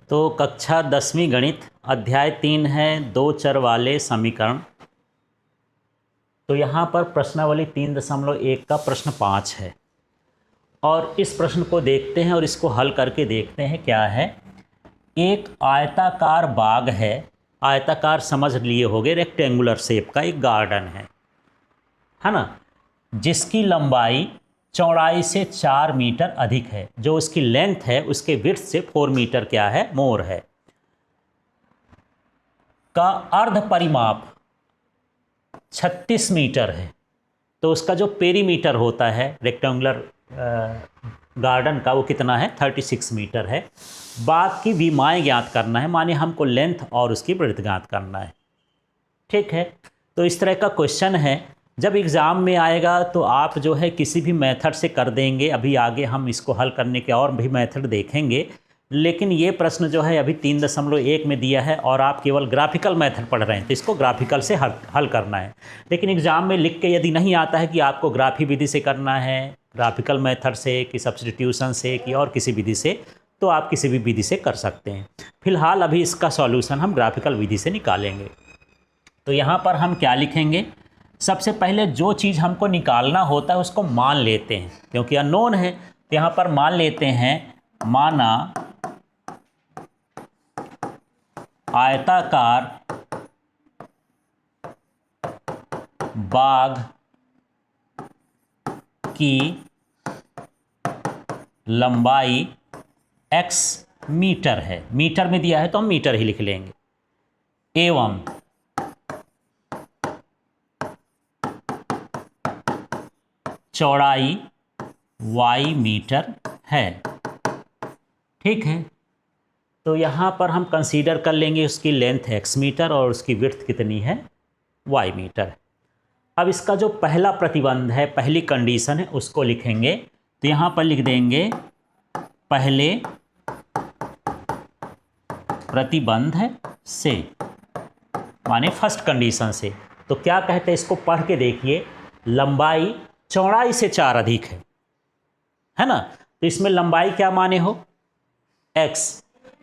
तो कक्षा 10वीं गणित अध्याय 3 है दो चर वाले समीकरण। तो यहाँ पर प्रश्नावली 3.1 का प्रश्न 5 है और इस प्रश्न को देखते हैं और इसको हल करके देखते हैं क्या है। एक आयताकार बाग है, आयताकार समझ लिए होगे, रेक्टेंगुलर शेप का एक गार्डन है ना, जिसकी लंबाई चौड़ाई से 4 मीटर अधिक है। जो उसकी लेंथ है उसके विड्थ से 4 मीटर क्या है, मोर है। का अर्ध परिमाप 36 मीटर है। तो उसका जो पेरीमीटर होता है रेक्टेंगुलर गार्डन का वो कितना है, 36 मीटर है। बाग की विमाएँ ज्ञात करना है, माने हमको लेंथ और उसकी ब्रेड्थ ज्ञात करना है। ठीक है, तो इस तरह का क्वेश्चन है। जब एग्ज़ाम में आएगा तो आप जो है किसी भी मेथड से कर देंगे। अभी आगे हम इसको हल करने के और भी मेथड देखेंगे, लेकिन ये प्रश्न जो है अभी 3.1 में दिया है और आप केवल ग्राफिकल मेथड पढ़ रहे हैं, तो इसको ग्राफिकल से हल करना है। लेकिन एग्ज़ाम में लिख के यदि नहीं आता है कि आपको ग्राफी विधि से करना है, ग्राफिकल मेथड से, कि सब्स्टिट्यूशन से, कि और किसी विधि से, तो आप किसी भी विधि से कर सकते हैं। फिलहाल अभी इसका सॉल्यूशन हम ग्राफिकल विधि से निकालेंगे। तो यहाँ पर हम क्या लिखेंगे, सबसे पहले जो चीज़ हमको निकालना होता है उसको मान लेते हैं, क्योंकि अननोन है। तो यहाँ पर मान लेते हैं, माना आयताकार बाग की लंबाई x मीटर है। मीटर में दिया है तो हम मीटर ही लिख लेंगे। एवं चौड़ाई y मीटर है। ठीक है, तो यहाँ पर हम कंसीडर कर लेंगे उसकी लेंथ x मीटर और उसकी विड्थ कितनी है, y मीटर। अब इसका जो पहला प्रतिबंध है, पहली कंडीशन है, उसको लिखेंगे। तो यहाँ पर लिख देंगे पहले प्रतिबंध से, माने फर्स्ट कंडीशन से। तो क्या कहते हैं, इसको पढ़ के देखिए। लंबाई चौड़ाई से 4 अधिक है ना, तो इसमें लंबाई क्या माने हो, x।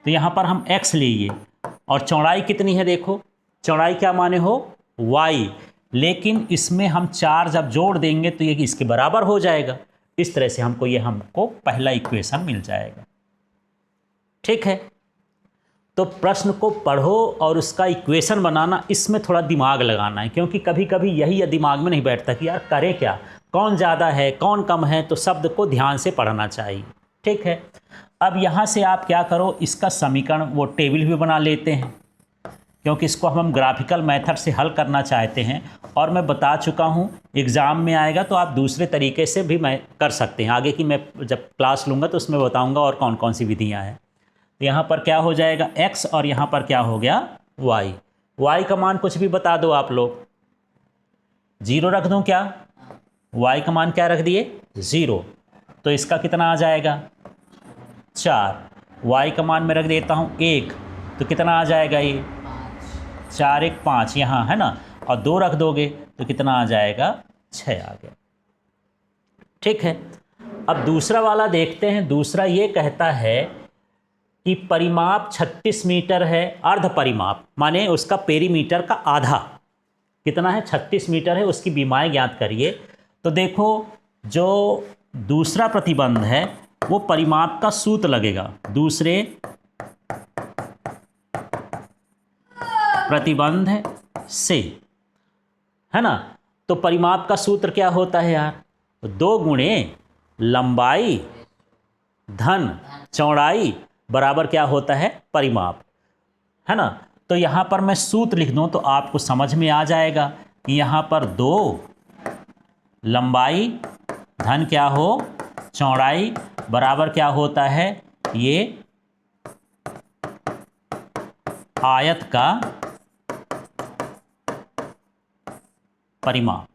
तो यहाँ पर हम x लीजिए और चौड़ाई कितनी है, देखो चौड़ाई क्या माने हो, y। लेकिन इसमें हम 4 जब जोड़ देंगे तो ये इसके बराबर हो जाएगा। इस तरह से हमको पहला इक्वेशन मिल जाएगा। ठीक है, तो प्रश्न को पढ़ो और उसका इक्वेशन बनाना, इसमें थोड़ा दिमाग लगाना है, क्योंकि कभी कभी यही दिमाग में नहीं बैठता कि यार करें क्या, कौन ज़्यादा है कौन कम है। तो शब्द को ध्यान से पढ़ना चाहिए। ठीक है, अब यहाँ से आप क्या करो, इसका समीकरण वो टेबल भी बना लेते हैं, क्योंकि इसको हम ग्राफिकल मेथड से हल करना चाहते हैं। और मैं बता चुका हूँ एग्ज़ाम में आएगा तो आप दूसरे तरीके से भी मैं कर सकते हैं। आगे की मैं जब क्लास लूँगा तो उसमें बताऊँगा और कौन कौन सी विधियाँ हैं। तो यहाँ पर क्या हो जाएगा x और यहाँ पर क्या हो गया y। y का मान कुछ भी बता दो आप लोग, 0 रख दूँ क्या, y का मान क्या रख दिए, 0। तो इसका कितना आ जाएगा 4। y का मान मैं रख देता हूँ 1, तो कितना आ जाएगा ये 4 1 5 यहाँ है ना, और 2 रख दोगे तो कितना आ जाएगा 6 आ गया। ठीक है, अब दूसरा वाला देखते हैं। दूसरा ये कहता है कि परिमाप 36 मीटर है, अर्ध परिमाप माने उसका पेरीमीटर का आधा कितना है, 36 मीटर है, उसकी विमाएँ ज्ञात करिए। तो देखो जो दूसरा प्रतिबंध है वो परिमाप का सूत्र लगेगा दूसरे प्रतिबंध से, है ना। तो परिमाप का सूत्र क्या होता है यार, 2 गुणे लंबाई धन चौड़ाई बराबर क्या होता है, परिमाप, है ना। तो यहाँ पर मैं सूत्र लिख दूँ तो आपको समझ में आ जाएगा कि यहाँ पर 2 लंबाई धन क्या हो, चौड़ाई बराबर क्या होता है, ये आयत का परिमाप,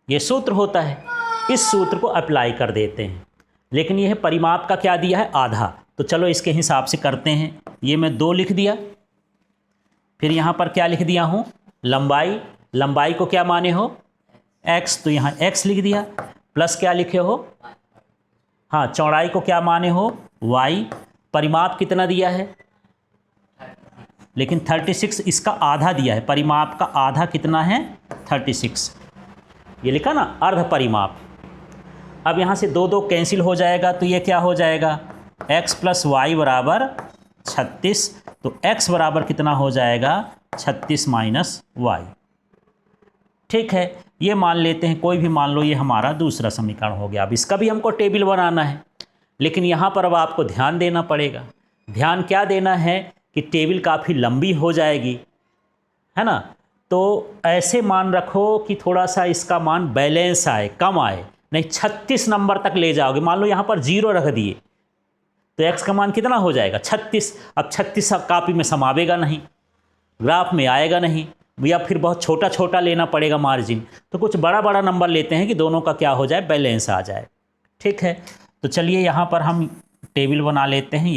ये सूत्र होता है। इस सूत्र को अप्लाई कर देते हैं, लेकिन यह परिमाप का क्या दिया है, आधा। तो चलो इसके हिसाब से करते हैं। ये मैं 2 लिख दिया, फिर यहाँ पर क्या लिख दिया हूँ, लंबाई। लंबाई को क्या माने हो, x, तो यहाँ x लिख दिया, प्लस क्या लिखे हो, हाँ चौड़ाई को क्या माने हो, y। परिमाप कितना दिया है, लेकिन 36 इसका आधा दिया है, परिमाप का आधा कितना है 36, ये लिखा ना अर्ध परिमाप। अब यहाँ से दो दो कैंसिल हो जाएगा तो ये क्या हो जाएगा, x प्लस वाई बराबर 36, तो x बराबर कितना हो जाएगा 36 माइनस वाई। ठीक है, ये मान लेते हैं, कोई भी मान लो, ये हमारा दूसरा समीकरण हो गया। अब इसका भी हमको टेबल बनाना है, लेकिन यहाँ पर अब आपको ध्यान देना पड़ेगा। ध्यान क्या देना है कि टेबल काफ़ी लंबी हो जाएगी, है ना, तो ऐसे मान रखो कि थोड़ा सा इसका मान बैलेंस आए, कम आए, नहीं 36 नंबर तक ले जाओगे। मान लो यहाँ पर 0 रख दिए तो x का मान कितना हो जाएगा 36। अब 36 कॉपी में समावेगा नहीं, ग्राफ में आएगा नहीं, या फिर बहुत छोटा छोटा लेना पड़ेगा मार्जिन, तो कुछ बड़ा बड़ा नंबर लेते हैं कि दोनों का क्या हो जाए, बैलेंस आ जाए। ठीक है, तो चलिए यहाँ पर हम टेबल बना लेते हैं।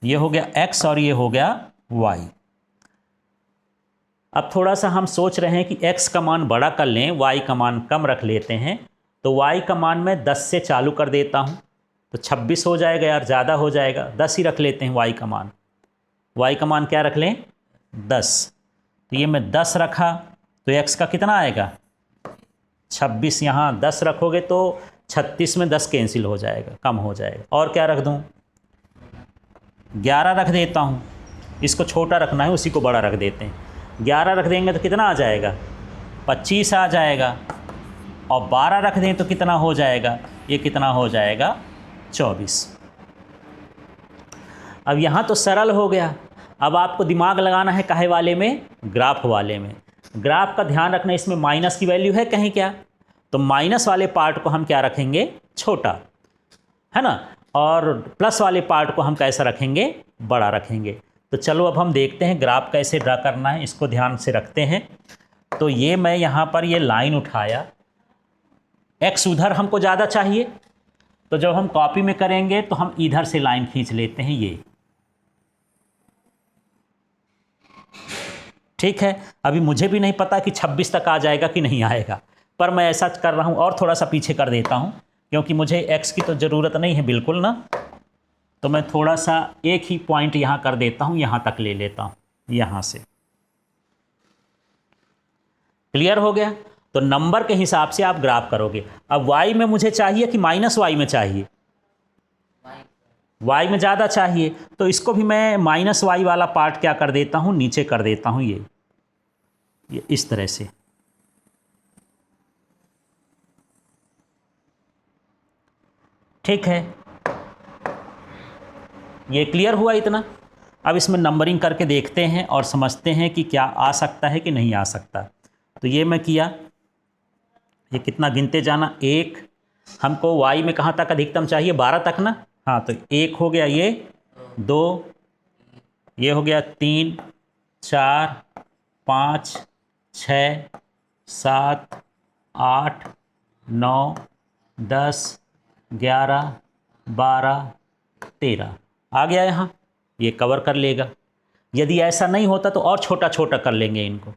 ये हो गया x और ये हो गया y। अब थोड़ा सा हम सोच रहे हैं कि x का मान बड़ा कर लें, y का मान कम रख लेते हैं, तो y का मान मैं 10 से चालू कर देता हूँ, तो 26 हो जाएगा यार, ज़्यादा हो जाएगा, 10 ही रख लेते हैं y का मान। y का मान क्या रख लें 10, तो ये मैं 10 रखा तो x का कितना आएगा 26, यहाँ 10 रखोगे तो 36 में 10 कैंसिल हो जाएगा, कम हो जाएगा। और क्या रख दूँ 11 रख देता हूँ, इसको छोटा रखना है, उसी को बड़ा रख देते हैं। 11 रख देंगे तो कितना आ जाएगा 25 आ जाएगा, और 12 रख दें तो कितना हो जाएगा, ये कितना हो जाएगा 24। अब यहाँ तो सरल हो गया। अब आपको दिमाग लगाना है काहे वाले में, ग्राफ वाले में। ग्राफ का ध्यान रखना, इसमें माइनस की वैल्यू है कहीं क्या, तो माइनस वाले पार्ट को हम क्या रखेंगे छोटा, है ना, और प्लस वाले पार्ट को हम कैसा रखेंगे बड़ा रखेंगे। तो चलो अब हम देखते हैं ग्राफ कैसे ड्रा करना है, इसको ध्यान से रखते हैं। तो ये मैं यहाँ पर ये लाइन उठाया, x उधर हमको ज़्यादा चाहिए, तो जब हम कॉपी में करेंगे तो हम इधर से लाइन खींच लेते हैं ये। ठीक है, अभी मुझे भी नहीं पता कि 26 तक आ जाएगा कि नहीं आएगा, पर मैं ऐसा कर रहा हूँ और थोड़ा सा पीछे कर देता हूँ, क्योंकि मुझे x की तो ज़रूरत नहीं है बिल्कुल ना, तो मैं थोड़ा सा एक ही पॉइंट यहाँ कर देता हूँ, यहाँ तक ले लेता हूँ, यहाँ से। क्लियर हो गया। तो नंबर के हिसाब से आप ग्राफ करोगे। अब y में मुझे चाहिए कि माइनस वाई में चाहिए, y में ज़्यादा चाहिए, तो इसको भी मैं माइनस वाई वाला पार्ट क्या कर देता हूँ नीचे कर देता हूँ, ये इस तरह से। ठीक है, ये क्लियर हुआ इतना। अब इसमें नंबरिंग करके देखते हैं और समझते हैं कि क्या आ सकता है कि नहीं आ सकता। तो ये मैं किया, ये कितना गिनते जाना, 1, हमको y में कहाँ तक अधिकतम चाहिए 12 तक ना, हाँ, तो 1 हो गया, ये 2, ये हो गया 3, 4, 5, 6, 7, 8, 9, 10, 11, 12, 13 आ गया यहाँ, ये कवर कर लेगा। यदि ऐसा नहीं होता तो और छोटा छोटा कर लेंगे इनको।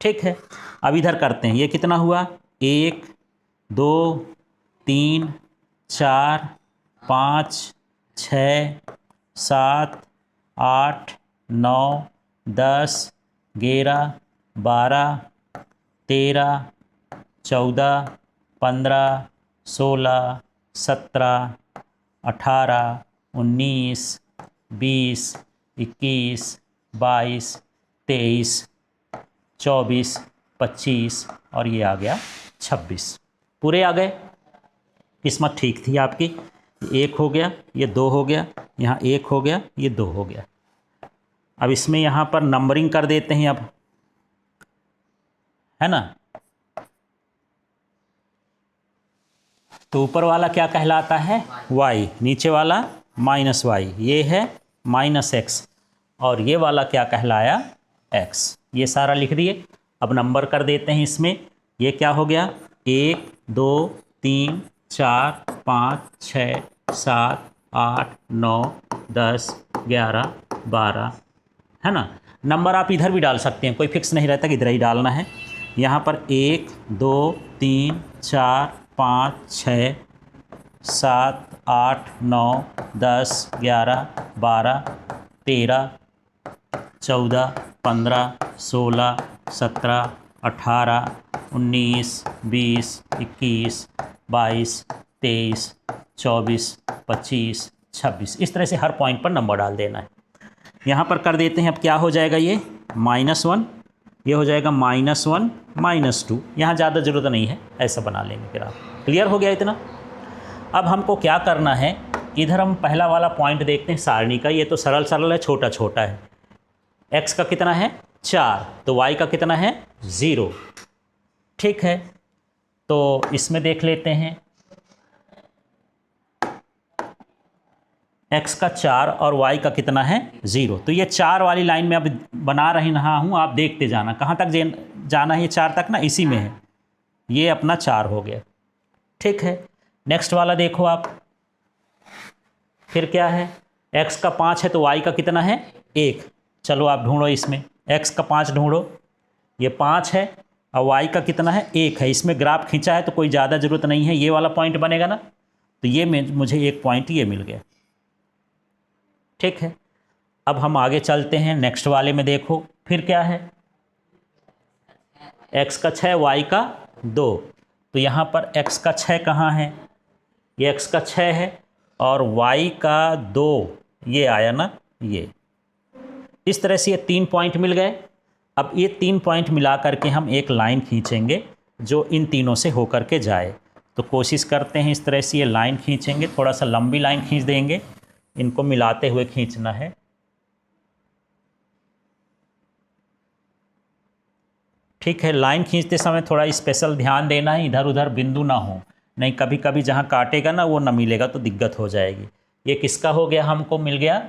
ठीक है, अब इधर करते हैं, ये कितना हुआ 1, 2, 3, 4, 5, 6, 7, 8, 9, 10, 11, 12, 13, 14, 15, 16, 17, 18, 19, 20, 21, 22, 23, 24, 25 और ये आ गया 26। पूरे आ गए। किस्मत ठीक थी आपकी। 1 हो गया, ये 2 हो गया, यहाँ 1 हो गया, ये 2 हो गया। अब इसमें यहाँ पर नंबरिंग कर देते हैं अब, है ना। तो ऊपर वाला क्या कहलाता है y, नीचे वाला माइनस y, ये है माइनस x, और ये वाला क्या कहलाया x। ये सारा लिख दिए। अब नंबर कर देते हैं इसमें। ये क्या हो गया 1, 2, 3, 4, 5, 6, 7, 8, 9, 10, 11, 12, है ना। नंबर आप इधर भी डाल सकते हैं, कोई फिक्स नहीं रहता कि इधर ही डालना है। यहाँ पर 1, 2, 3, 4, 5 6 7 8 9 10 11 12 13 14 15 16 17 18 19 20 21 22 23 24 25 26, इस तरह से हर पॉइंट पर नंबर डाल देना है। यहाँ पर कर देते हैं। अब क्या हो जाएगा, ये -1, ये हो जाएगा -1 -2। यहाँ ज़्यादा ज़रूरत नहीं है, ऐसा बना लेंगे फिर आप। क्लियर हो गया इतना। अब हमको क्या करना है, इधर हम पहला वाला पॉइंट देखते हैं सारणी का। ये तो सरल सरल है, छोटा छोटा है। x का कितना है 4, तो y का कितना है 0। ठीक है, तो इसमें देख लेते हैं x का 4 और y का कितना है 0। तो ये 4 वाली लाइन में अब बना रहा हूँ, आप देखते जाना कहाँ तक जाना है। ये 4 तक ना, इसी में है, ये अपना 4 हो गया। ठीक है, नेक्स्ट वाला देखो आप, फिर क्या है, x का 5 है तो y का कितना है 1। चलो आप ढूंढो इसमें, x का 5 ढूंढो, ये 5 है और y का कितना है 1 है। इसमें ग्राफ खींचा है तो कोई ज़्यादा ज़रूरत नहीं है, ये वाला पॉइंट बनेगा ना, तो ये मुझे एक पॉइंट ये मिल गया। ठीक है, अब हम आगे चलते हैं। नेक्स्ट वाले में देखो, फिर क्या है, x का 6 y का 2। तो यहाँ पर x का 6 कहाँ है, ये x का 6 है और y का 2 ये आया ना, ये। इस तरह से ये 3 पॉइंट मिल गए। अब ये 3 पॉइंट मिला करके हम एक लाइन खींचेंगे जो इन तीनों से होकर के जाए। तो कोशिश करते हैं इस तरह से ये लाइन खींचेंगे, थोड़ा सा लंबी लाइन खींच देंगे, इनको मिलाते हुए खींचना है। ठीक है, लाइन खींचते समय थोड़ा स्पेशल ध्यान देना है, इधर उधर बिंदु ना हो, नहीं कभी कभी जहाँ काटेगा ना वो ना मिलेगा तो दिक्कत हो जाएगी। ये किसका हो गया, हमको मिल गया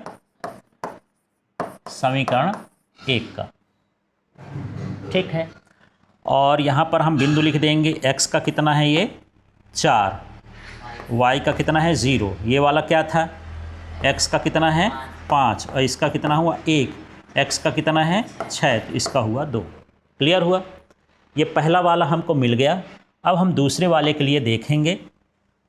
समीकरण 1 का। ठीक है, और यहाँ पर हम बिंदु लिख देंगे, x का कितना है ये 4, y का कितना है 0, ये वाला क्या था, x का कितना है 5 और इसका कितना हुआ 1, x का कितना है 6, तो इसका हुआ 2। क्लियर हुआ, ये पहला वाला हमको मिल गया। अब हम दूसरे वाले के लिए देखेंगे।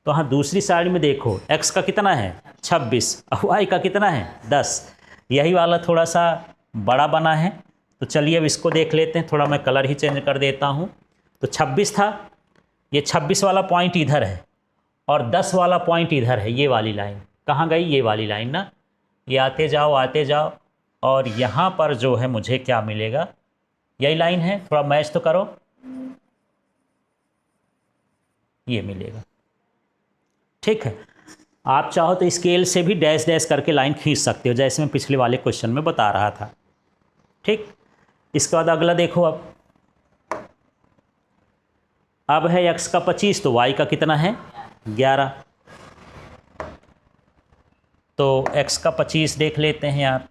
तो हाँ, दूसरी साइड में देखो, x का कितना है 26 और y का कितना है 10। यही वाला थोड़ा सा बड़ा बना है, तो चलिए अब इसको देख लेते हैं। थोड़ा मैं कलर ही चेंज कर देता हूँ। तो 26 था, ये 26 वाला पॉइंट इधर है और 10 वाला पॉइंट इधर है। ये वाली लाइन कहाँ गई, ये वाली लाइन ना, ये आते जाओ और यहाँ पर जो है मुझे क्या मिलेगा, यही लाइन है, थोड़ा मैच तो करो, ये मिलेगा। ठीक है, आप चाहो तो स्केल से भी डैश डैश करके लाइन खींच सकते हो, जैसे मैं पिछले वाले क्वेश्चन में बता रहा था। ठीक, इसके बाद अगला देखो। अब है x का 25, तो y का कितना है 11। तो x का 25 देख लेते हैं यार,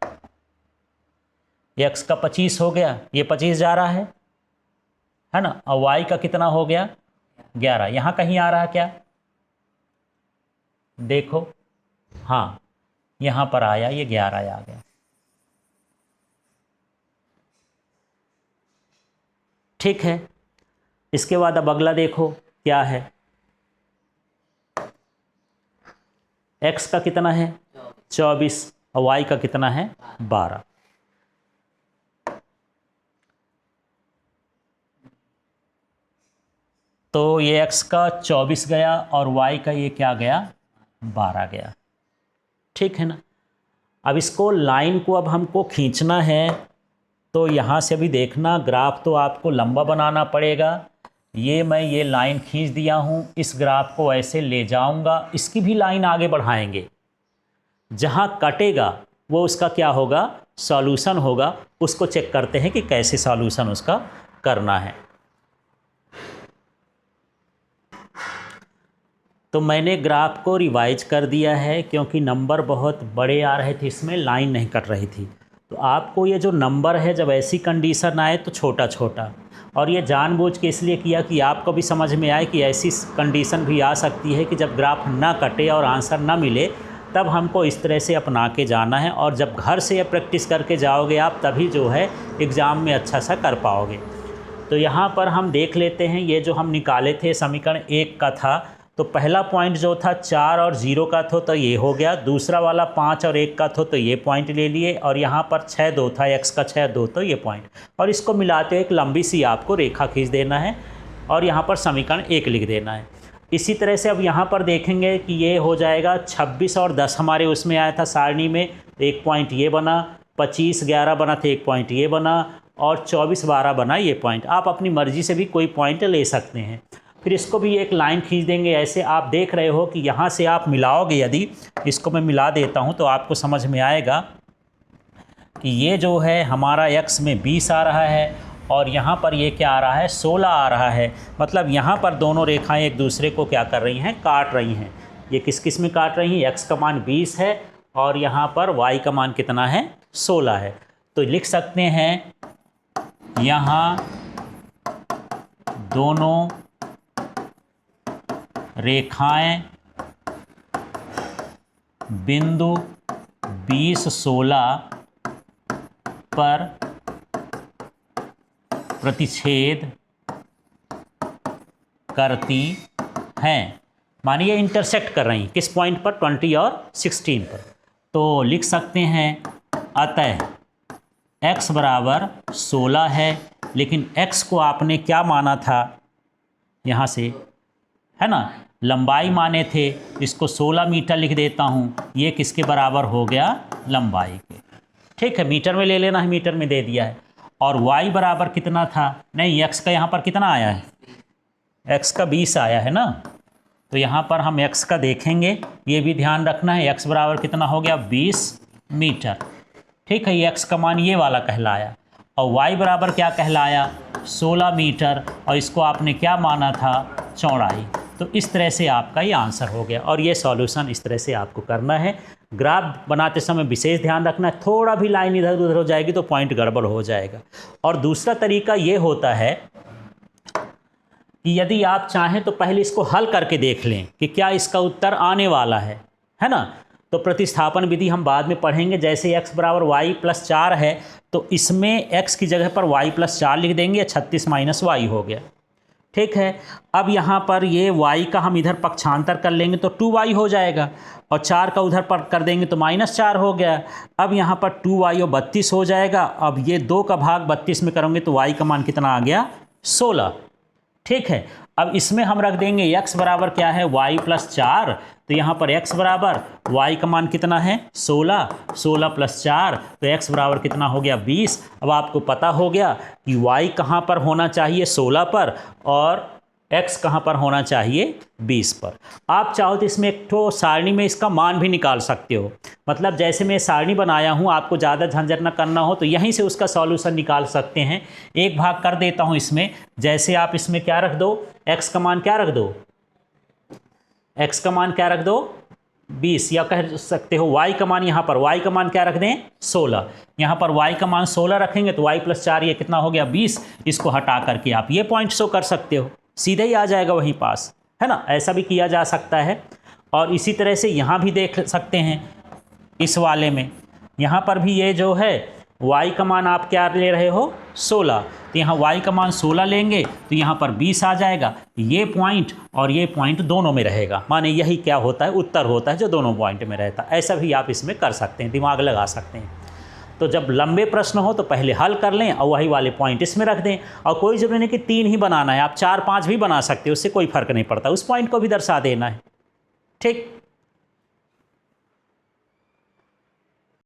ये x का 25 हो गया, ये 25 जा रहा है ना, और y का कितना हो गया 11। यहाँ कहीं आ रहा क्या, देखो, हाँ यहाँ पर आया, ये 11 आ गया। ठीक है, इसके बाद अब अगला देखो क्या है, x का कितना है 24 और y का कितना है 12। तो ये x का 24 गया और y का ये क्या गया 12 गया। ठीक है ना। अब इसको लाइन को अब हमको खींचना है, तो यहाँ से भी देखना, ग्राफ तो आपको लंबा बनाना पड़ेगा। मैं ये लाइन खींच दिया हूँ, इस ग्राफ को ऐसे ले जाऊँगा, इसकी भी लाइन आगे बढ़ाएंगे, जहाँ कटेगा वो उसका क्या होगा सॉल्यूशन होगा। उसको चेक करते हैं कि कैसे सॉल्यूशन उसका करना है। तो मैंने ग्राफ को रिवाइज कर दिया है, क्योंकि नंबर बहुत बड़े आ रहे थे, इसमें लाइन नहीं कट रही थी। तो आपको ये जो नंबर है, जब ऐसी कंडीशन आए तो छोटा छोटा, और ये जानबूझ के इसलिए किया कि आपको भी समझ में आए कि ऐसी कंडीशन भी आ सकती है कि जब ग्राफ ना कटे और आंसर ना मिले, तब हमको इस तरह से अपना के जाना है। और जब घर से ये प्रैक्टिस करके जाओगे आप, तभी जो है एग्ज़ाम में अच्छा सा कर पाओगे। तो यहाँ पर हम देख लेते हैं, ये जो हम निकाले थे समीकरण 1 का था, तो पहला पॉइंट जो था 4 और 0 का था तो ये हो गया, दूसरा वाला 5 और 1 का था तो ये पॉइंट ले लिए, और यहाँ पर 6 2 था, x का 6 2 तो ये पॉइंट, और इसको मिलाते हुए एक लंबी सी आपको रेखा खींच देना है और यहाँ पर समीकरण 1 लिख देना है। इसी तरह से अब यहाँ पर देखेंगे कि ये हो जाएगा 26 और 10 हमारे उसमें आया था सारणी में, तो एक पॉइंट ये बना, 25 11 बना तो एक पॉइंट ये बना, और 24 12 बना ये पॉइंट। आप अपनी मर्ज़ी से भी कोई पॉइंट ले सकते हैं। फिर इसको भी एक लाइन खींच देंगे ऐसे। आप देख रहे हो कि यहाँ से आप मिलाओगे, यदि इसको मैं मिला देता हूँ तो आपको समझ में आएगा कि ये जो है हमारा x में 20 आ रहा है और यहाँ पर ये क्या आ रहा है, 16 आ रहा है। मतलब यहाँ पर दोनों रेखाएं एक दूसरे को क्या कर रही हैं, काट रही हैं। ये किस किस में काट रही हैं, x का मान 20 है और यहाँ पर y का मान कितना है, 16 है। तो लिख सकते हैं यहाँ दोनों रेखाएं बिंदु 20 16 पर प्रतिच्छेद करती हैं। मानिए इंटरसेक्ट कर रही हैं किस पॉइंट पर, 20 और 16 पर। तो लिख सकते हैं अतः x बराबर 16 है, लेकिन x को आपने क्या माना था, यहाँ से है ना, लंबाई माने थे, इसको 16 मीटर लिख देता हूँ। ये किसके बराबर हो गया, लंबाई के। ठीक है, मीटर में ले लेना है, मीटर में दे दिया है। और y बराबर कितना था, नहीं x का यहाँ पर कितना आया है, x का 20 आया है ना। तो यहाँ पर हम x का देखेंगे, ये भी ध्यान रखना है, x बराबर कितना हो गया, 20 मीटर। ठीक है, ये x का मान ये वाला कहलाया, और y बराबर क्या कहलाया, 16 मीटर, और इसको आपने क्या माना था, चौड़ाई। तो इस तरह से आपका ये आंसर हो गया। और ये सॉल्यूशन इस तरह से आपको करना है। ग्राफ बनाते समय विशेष ध्यान रखना है, थोड़ा भी लाइन इधर उधर हो जाएगी तो पॉइंट गड़बड़ हो जाएगा। और दूसरा तरीका ये होता है कि यदि आप चाहें तो पहले इसको हल करके देख लें कि क्या इसका उत्तर आने वाला है ना। तो प्रतिस्थापन विधि हम बाद में पढ़ेंगे। जैसे x बराबर y प्लस 4 है तो इसमें x की जगह पर y प्लस 4 लिख देंगे, 36 माइनस y हो गया। ठीक है, अब यहाँ पर ये y का हम इधर पक्षांतर कर लेंगे तो 2y हो जाएगा, और 4 का उधर पर कर देंगे तो -4 हो गया। अब यहाँ पर 2y और 32 हो जाएगा। अब ये 2 का भाग 32 में करोगे तो y का मान कितना आ गया, 16। ठीक है, अब इसमें हम रख देंगे x बराबर क्या है, y प्लस 4। तो यहाँ पर x बराबर y का मान कितना है, 16, 16 प्लस 4 तो x बराबर कितना हो गया, 20। अब आपको पता हो गया कि y कहाँ पर होना चाहिए, 16 पर, और x कहाँ पर होना चाहिए, 20 पर। आप चाहो तो इसमें एक ठो सारणी में इसका मान भी निकाल सकते हो। मतलब जैसे मैं सारणी बनाया हूँ, आपको ज़्यादा झंझट न करना हो तो यहीं से उसका सॉल्यूशन निकाल सकते हैं। एक भाग कर देता हूँ इसमें। जैसे आप इसमें क्या रख दो, x का मान क्या रख दो, x का मान क्या रख दो, 20, या कह सकते हो y का मान, यहाँ पर y का मान क्या रख दें, 16। यहाँ पर y का मान 16 रखेंगे तो y प्लस 4 ये कितना हो गया, 20। इसको हटा करके आप ये पॉइंट शो कर सकते हो, सीधे ही आ जाएगा वहीं पास, है ना। ऐसा भी किया जा सकता है। और इसी तरह से यहाँ भी देख सकते हैं, इस वाले में यहाँ पर भी ये जो है y का मान आप क्या ले रहे हो, 16। तो यहाँ y का मान 16 लेंगे तो यहाँ पर 20 आ जाएगा। ये पॉइंट और ये पॉइंट दोनों में रहेगा, माने यही क्या होता है, उत्तर होता है जो दोनों पॉइंट में रहता है। ऐसा भी आप इसमें कर सकते हैं, दिमाग लगा सकते हैं। तो जब लंबे प्रश्न हो तो पहले हल कर लें और वही वाले पॉइंट इसमें रख दें। और कोई जरूरी नहीं कि 3 ही बनाना है, आप 4 5 भी बना सकते हो, उससे कोई फर्क नहीं पड़ता, उस पॉइंट को भी दर्शा देना है। ठीक।